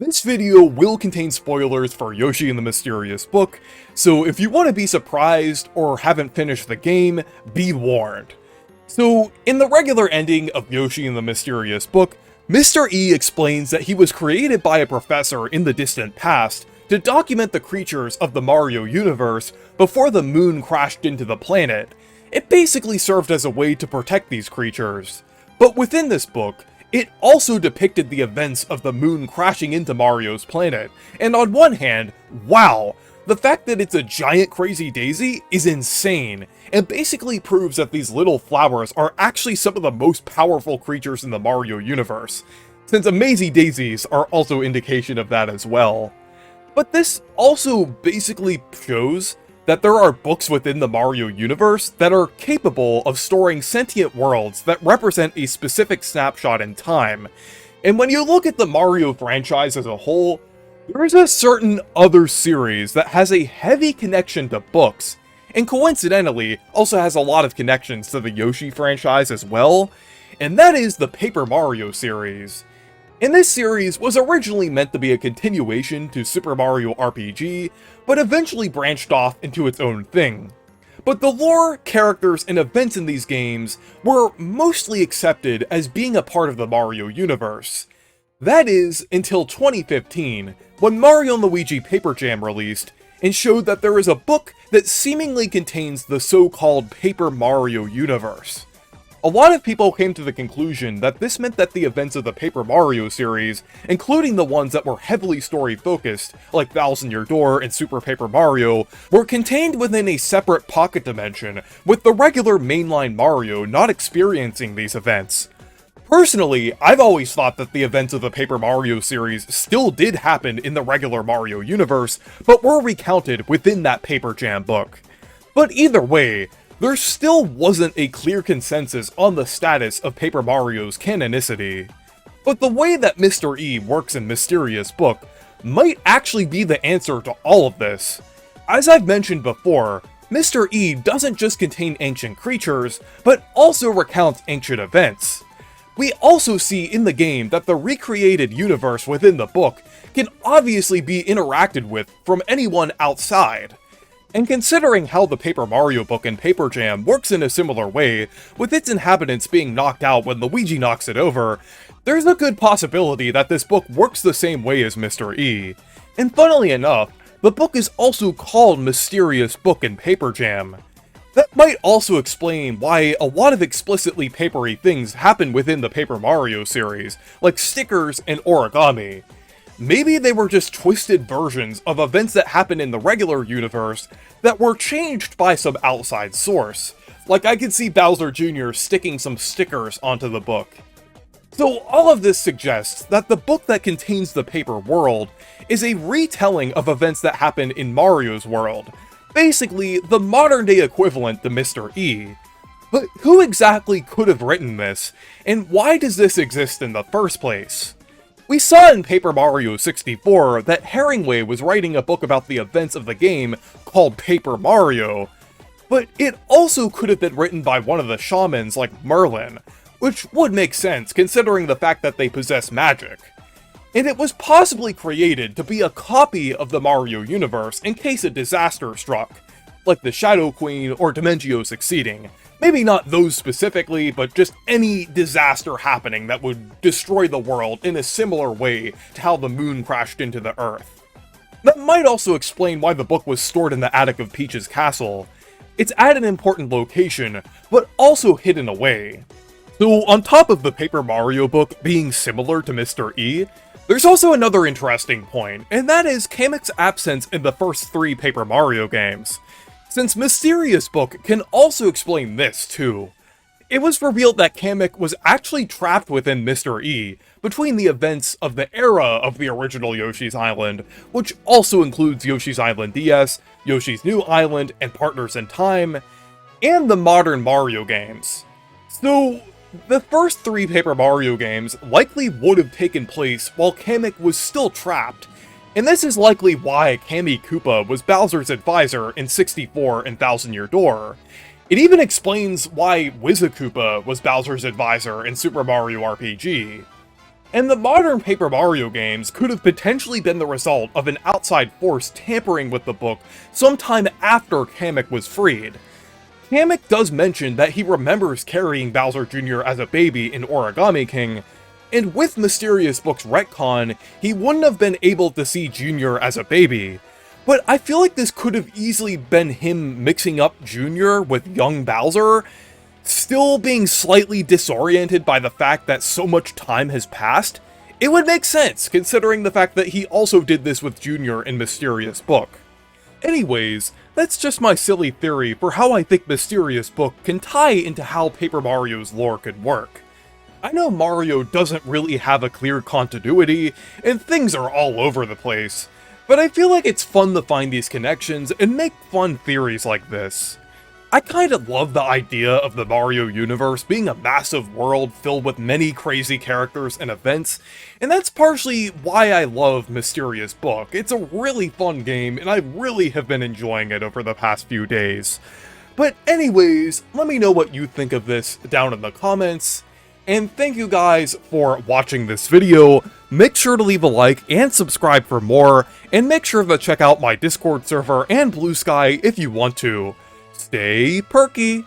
This video will contain spoilers for Yoshi and the Mysterious Book, so if you want to be surprised or haven't finished the game, be warned. So, in the regular ending of Yoshi and the Mysterious Book, Mr. E explains that he was created by a professor in the distant past to document the creatures of the Mario universe before the moon crashed into the planet. It basically served as a way to protect these creatures. But within this book, it also depicted the events of the moon crashing into Mario's planet, and on one hand, wow, the fact that it's a giant crazy daisy is insane, and basically proves that these little flowers are actually some of the most powerful creatures in the Mario universe, since amazing daisies are also indication of that as well. But this also basically shows that there are books within the Mario universe that are capable of storing sentient worlds that represent a specific snapshot in time. And when you look at the Mario franchise as a whole, there is a certain other series that has a heavy connection to books, and coincidentally also has a lot of connections to the Yoshi franchise as well, and that is the Paper Mario series. And this series was originally meant to be a continuation to Super Mario RPG, but eventually branched off into its own thing. But the lore, characters, and events in these games were mostly accepted as being a part of the Mario universe. That is, until 2015, when Mario & Luigi Paper Jam released, and showed that there is a book that seemingly contains the so-called Paper Mario universe. A lot of people came to the conclusion that this meant that the events of the Paper Mario series, including the ones that were heavily story-focused, like Thousand Year Door and Super Paper Mario, were contained within a separate pocket dimension, with the regular mainline Mario not experiencing these events. Personally, I've always thought that the events of the Paper Mario series still did happen in the regular Mario universe, but were recounted within that Paper Jam book. But either way, there still wasn't a clear consensus on the status of Paper Mario's canonicity. But the way that Mr. E works in Mysterious Book might actually be the answer to all of this. As I've mentioned before, Mr. E doesn't just contain ancient creatures, but also recounts ancient events. We also see in the game that the recreated universe within the book can obviously be interacted with from anyone outside. And considering how the Paper Mario book and Paper Jam works in a similar way, with its inhabitants being knocked out when Luigi knocks it over, there's a good possibility that this book works the same way as Mr. E. And funnily enough, the book is also called Mysterious Book and Paper Jam. That might also explain why a lot of explicitly papery things happen within the Paper Mario series, like stickers and origami. Maybe they were just twisted versions of events that happen in the regular universe that were changed by some outside source. Like I could see Bowser Jr. sticking some stickers onto the book. So all of this suggests that the book that contains the paper world is a retelling of events that happen in Mario's world. Basically, the modern day equivalent to Mr. E. But who exactly could have written this, and why does this exist in the first place? We saw in Paper Mario 64 that Herringway was writing a book about the events of the game called Paper Mario, but it also could have been written by one of the shamans like Merlin, which would make sense considering the fact that they possess magic. And it was possibly created to be a copy of the Mario universe in case a disaster struck, like the Shadow Queen or Dimentio succeeding. Maybe not those specifically, but just any disaster happening that would destroy the world in a similar way to how the moon crashed into the Earth. That might also explain why the book was stored in the attic of Peach's castle. It's at an important location, but also hidden away. So on top of the Paper Mario book being similar to Mr. E, there's also another interesting point, and that is Kamek's absence in the first 3 Paper Mario games. Since Mysterious Book can also explain this too. It was revealed that Kamek was actually trapped within Mr. E, between the events of the era of the original Yoshi's Island, which also includes Yoshi's Island DS, Yoshi's New Island, and Partners in Time, and the modern Mario games. So, the first 3 Paper Mario games likely would have taken place while Kamek was still trapped, and this is likely why Kammy Koopa was Bowser's advisor in 64 and Thousand Year Door. It even explains why Wizakoopa was Bowser's advisor in Super Mario RPG. And the modern Paper Mario games could have potentially been the result of an outside force tampering with the book sometime after Kamek was freed. Kamek does mention that he remembers carrying Bowser Jr. as a baby in Origami King, and with Mysterious Book's retcon, he wouldn't have been able to see Jr. as a baby. But I feel like this could have easily been him mixing up Jr. with young Bowser, still being slightly disoriented by the fact that so much time has passed. It would make sense, considering the fact that he also did this with Jr. in Mysterious Book. Anyways, that's just my silly theory for how I think Mysterious Book can tie into how Paper Mario's lore could work. I know Mario doesn't really have a clear continuity, and things are all over the place, but I feel like it's fun to find these connections and make fun theories like this. I kinda love the idea of the Mario universe being a massive world filled with many crazy characters and events, and that's partially why I love Mysterious Book. It's a really fun game, and I really have been enjoying it over the past few days. But anyways, let me know what you think of this down in the comments, and thank you guys for watching this video. Make sure to leave a like and subscribe for more, and make sure to check out my Discord server and Blue Sky if you want to. Stay perky!